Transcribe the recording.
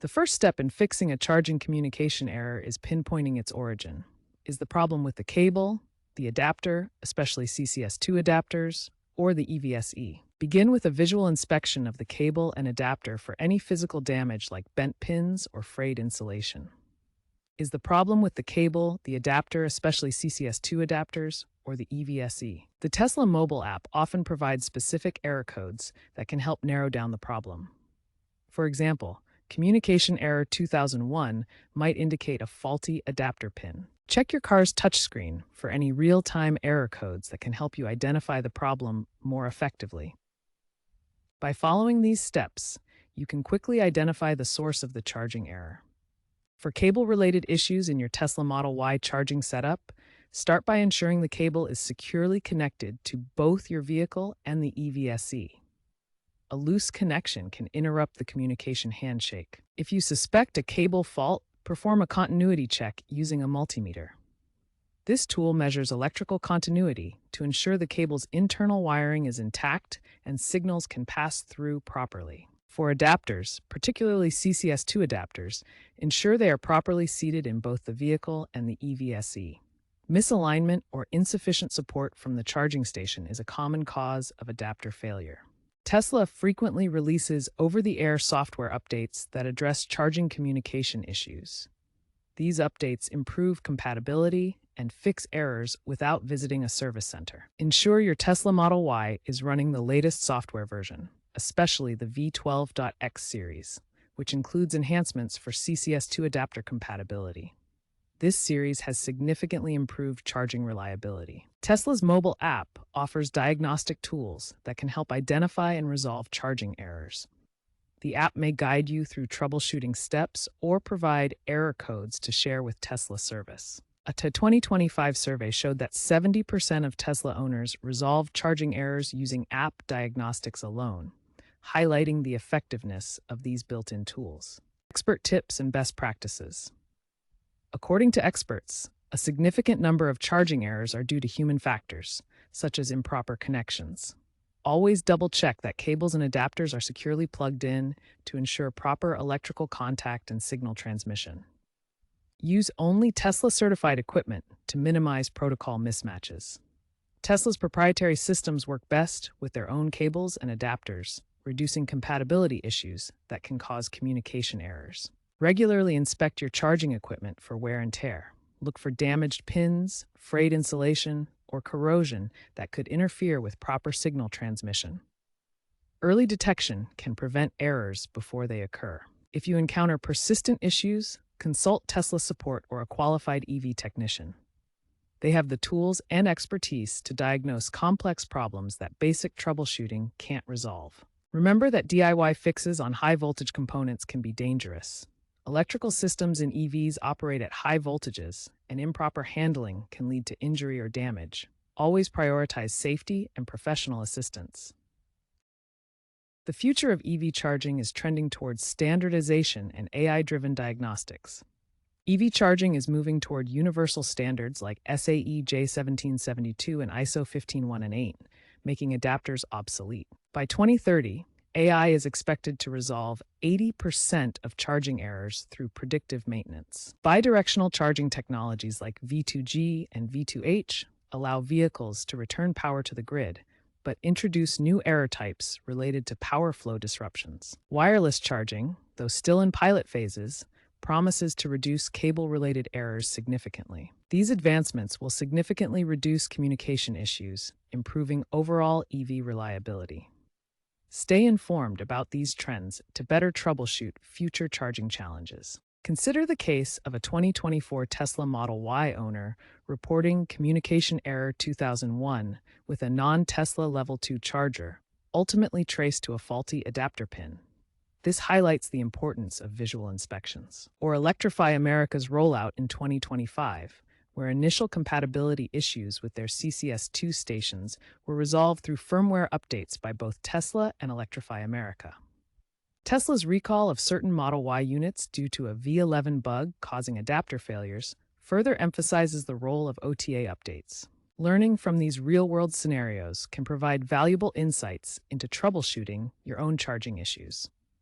The first step in fixing a charging communication error is pinpointing its origin. Is the problem with the cable, the adapter, especially CCS2 adapters, or the EVSE? Begin with a visual inspection of the cable and adapter for any physical damage like bent pins or frayed insulation. Is the problem with the cable, the adapter, especially CCS2 adapters, or the EVSE? The Tesla mobile app often provides specific error codes that can help narrow down the problem. For example, Communication Error 2001 might indicate a faulty adapter pin. Check your car's touchscreen for any real-time error codes that can help you identify the problem more effectively. By following these steps, you can quickly identify the source of the charging error. For cable-related issues in your Tesla Model Y charging setup, start by ensuring the cable is securely connected to both your vehicle and the EVSE. A loose connection can interrupt the communication handshake. If you suspect a cable fault, perform a continuity check using a multimeter. This tool measures electrical continuity to ensure the cable's internal wiring is intact and signals can pass through properly. For adapters, particularly CCS2 adapters, ensure they are properly seated in both the vehicle and the EVSE. Misalignment or insufficient support from the charging station is a common cause of adapter failure. Tesla frequently releases over-the-air software updates that address charging communication issues. These updates improve compatibility and fix errors without visiting a service center. Ensure your Tesla Model Y is running the latest software version, especially the V12.X series, which includes enhancements for CCS2 adapter compatibility. This series has significantly improved charging reliability. Tesla's mobile app offers diagnostic tools that can help identify and resolve charging errors. The app may guide you through troubleshooting steps or provide error codes to share with Tesla service. A 2025 survey showed that 70% of Tesla owners resolved charging errors using app diagnostics alone, highlighting the effectiveness of these built-in tools. Expert tips and best practices. According to experts, a significant number of charging errors are due to human factors, such as improper connections. Always double-check that cables and adapters are securely plugged in to ensure proper electrical contact and signal transmission. Use only Tesla-certified equipment to minimize protocol mismatches. Tesla's proprietary systems work best with their own cables and adapters, reducing compatibility issues that can cause communication errors. Regularly inspect your charging equipment for wear and tear. Look for damaged pins, frayed insulation, or corrosion that could interfere with proper signal transmission. Early detection can prevent errors before they occur. If you encounter persistent issues, consult Tesla support or a qualified EV technician. They have the tools and expertise to diagnose complex problems that basic troubleshooting can't resolve. Remember that DIY fixes on high-voltage components can be dangerous. Electrical systems in EVs operate at high voltages, and improper handling can lead to injury or damage. Always prioritize safety and professional assistance. The future of EV charging is trending towards standardization and AI-driven diagnostics. EV charging is moving toward universal standards like SAE J1772 and ISO 15118, making adapters obsolete. By 2030, AI is expected to resolve 80% of charging errors through predictive maintenance. Bidirectional charging technologies like V2G and V2H allow vehicles to return power to the grid, but introduce new error types related to power flow disruptions. Wireless charging, though still in pilot phases, promises to reduce cable-related errors significantly. These advancements will significantly reduce communication issues, improving overall EV reliability. Stay informed about these trends to better troubleshoot future charging challenges. Consider the case of a 2024 Tesla Model Y owner reporting communication error 2001 with a non-Tesla Level 2 charger, ultimately traced to a faulty adapter pin. This highlights the importance of visual inspections. Or Electrify America's rollout in 2025, where initial compatibility issues with their CCS2 stations were resolved through firmware updates by both Tesla and Electrify America. Tesla's recall of certain Model Y units due to a V11 bug causing adapter failures further emphasizes the role of OTA updates. Learning from these real-world scenarios can provide valuable insights into troubleshooting your own charging issues.